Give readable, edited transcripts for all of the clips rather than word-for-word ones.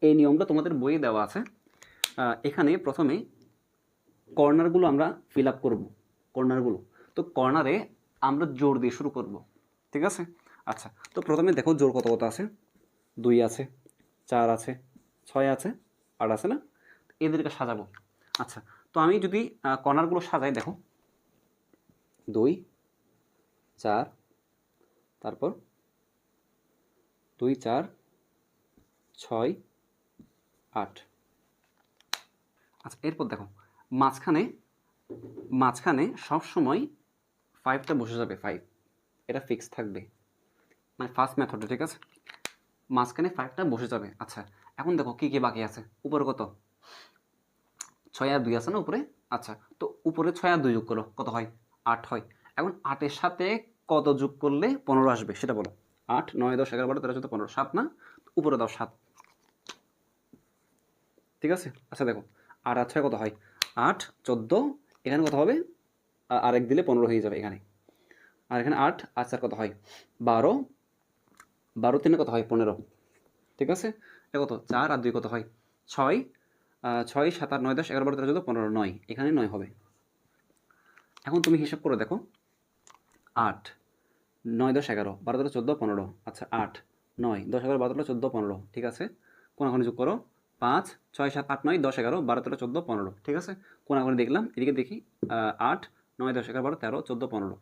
এই নিয়মটা তোমাদের বইয়ে দেওয়া আছে। এখানে প্রথমে কর্নারগুলো আমরা ফিল আপ করবো, কর্নারগুলো। তো কর্নারে আমরা জোর দিয়ে শুরু করব, ঠিক আছে? আচ্ছা, তো প্রথমে দেখো জোর কত কত আছে। 2 আছে, 4 আছে, 6 আছে, 8 আছে না? এদেরকে সাজাবো। আচ্ছা, তো আমি যদি কর্নারগুলো সাজাই, দেখো 2 4, তারপর 2 4 6 8। আচ্ছা, এরপর দেখো মাঝখানে সবসময় 5টা বসে যাবে, 5 এটা ফিক্স থাকবে, মানে ফার্স্ট মেথডে, ঠিক আছে? মাঝখানে 5টা বসে যাবে। আচ্ছা, এখন দেখো কী কী বাকি আছে। উপরে কত? 6 আর 2 আছে না উপরে? আচ্ছা, তো উপরে 6 আর 2 যোগ করো, কত হয়? 8 হয়। এখন 8-এর সাথে কত যোগ করলে 15 আসবে সেটা বলো। 8 9 10 11 12 13 14 15, 7 না? উপরে দাও 7, ঠিক আছে? আচ্ছা দেখো 8 আর 6 কত হয়? 8 14, এখানে কত হবে? আরেক দিলে 15 হয়ে যাবে এখানে। আর এখানে 8 আর 4 কত হয়? 12, 12 3 কত হয়? 15, ঠিক আছে? এটা কত? 4 আর 2 কত হয়? 6, 6 7 8 9 10 11 12 13 14 15, 9, এখানে 9 হবে। এখন তুমি হিসাব করে দেখো, 8 9 10 11 12 13 14 15। আচ্ছা, 8 9 10 11 12 13 14 15, ঠিক আছে? কোনাকুনি যোগ করো, 5 6 7 8 9 10 11 12 13 14 15, ঠিক আছে? কোনাকুনি দেখলাম, এদিকে দেখি 8 9 10 11 12 13 14 15,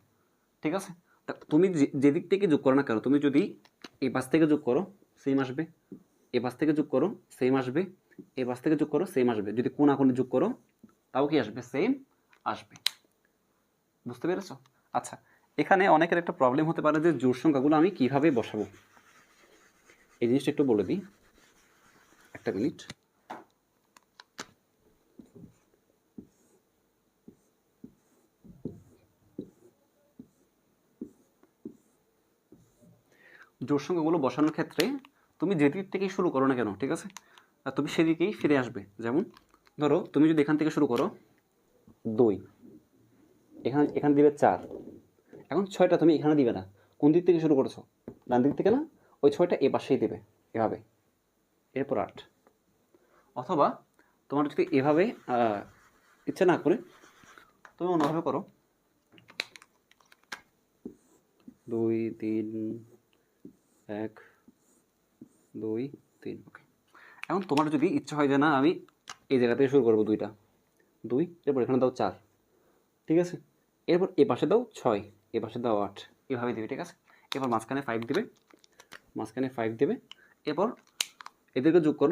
ঠিক আছে? তা তুমি যে দিক থেকে যোগ করো না কেন, তুমি যদি এই পাশ থেকে যোগ করো সেম আসবে, এ পাশ থেকে যোগ করো সেম আসবে, এ পাশ থেকে যোগ করো সেম আসবে, যদি কোনাকুনি যোগ করো তাও কি আসবে? সেম আসবে। বুঝতে পেরেছো? আচ্ছা, এখানে অনেকের একটা প্রবলেম হতে পারে যে জোড় সংখ্যাগুলো আমি কিভাবে বসাবো, এই জিনিসটা একটু বলে দিই, একটা মিনিট। জোড় সংখ্যাগুলো বসানোর ক্ষেত্রে তুমি যে দিক থেকেই শুরু করো না কেন, ঠিক আছে, তুমি সেদিকেই ফিরে আসবে। যেমন ধরো তুমি যদি এখান থেকে শুরু করো 2, এখানে দিবে 4, এখন 6টা তুমি এখানে দিবে না, কোন দিক থেকে শুরু করেছো? ডান দিক থেকে না? ওই 6টা এ পাশেই দেবে, এভাবে, এরপর 8। অথবা তোমার যদি এভাবে ইচ্ছা না করে তুমি অন্যভাবে করো, 2 3 1 2 3, ওকে। এখন তোমার যদি ইচ্ছা হয় যে না আমি এই জায়গা থেকে শুরু করবো, 2টা 2, এরপর এখানে দাও 4, ঠিক আছে? এরপর এ পাশে দাও 6, এ পাশে দাও 8, এভাবে দিবে, ঠিক আছে? এরপর মাঝখানে 5 দিবে, এরপর এদেরকে যোগ করো,